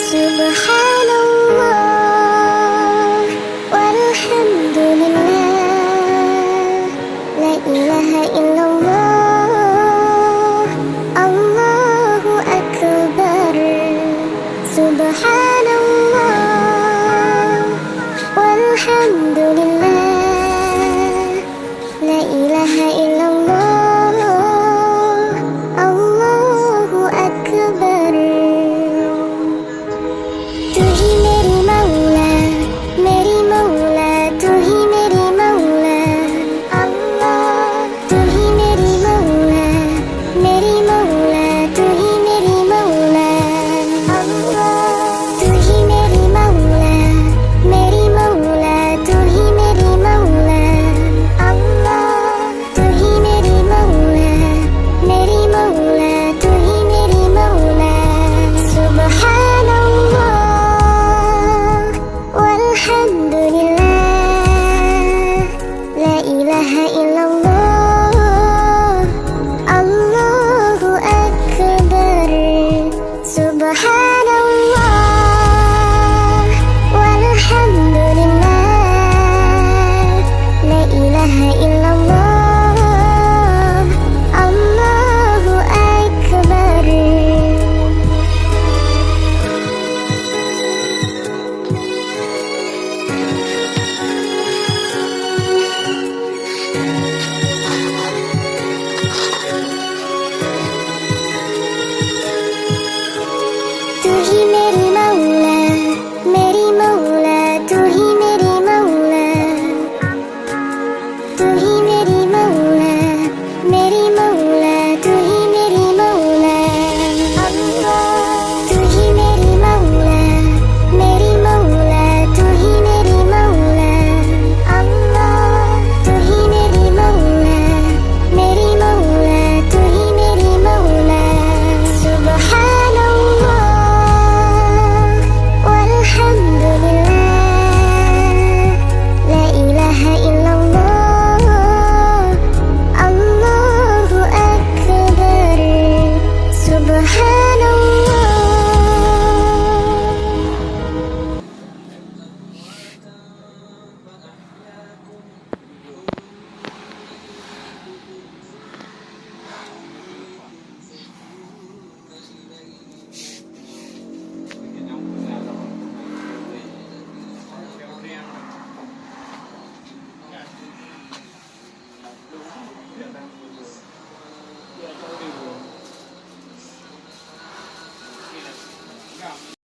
Subhanallah walhamdulillah, la ilaha illallah, Allahu akbar. Subhanallah walhamdulillah, la ilaha illallah, Allahu akbar. तू ही मेरी मौला, मेरी मौला, तू ही मेरी मौला, अल्लाह। तू ही मेरी मौला, मेरी मौला, तू ही मेरी मौला, अल्लाह। तू ही मेरी मौला, मेरी मौला, तू ही मेरी मौला, अल्लाह। तू ही मेरी मौला, मेरी मौला, तू ही मेरी मौला। सुब्हानल्लाह walhamdulillah, la ilaha illallah, Allahu akbar. Subhan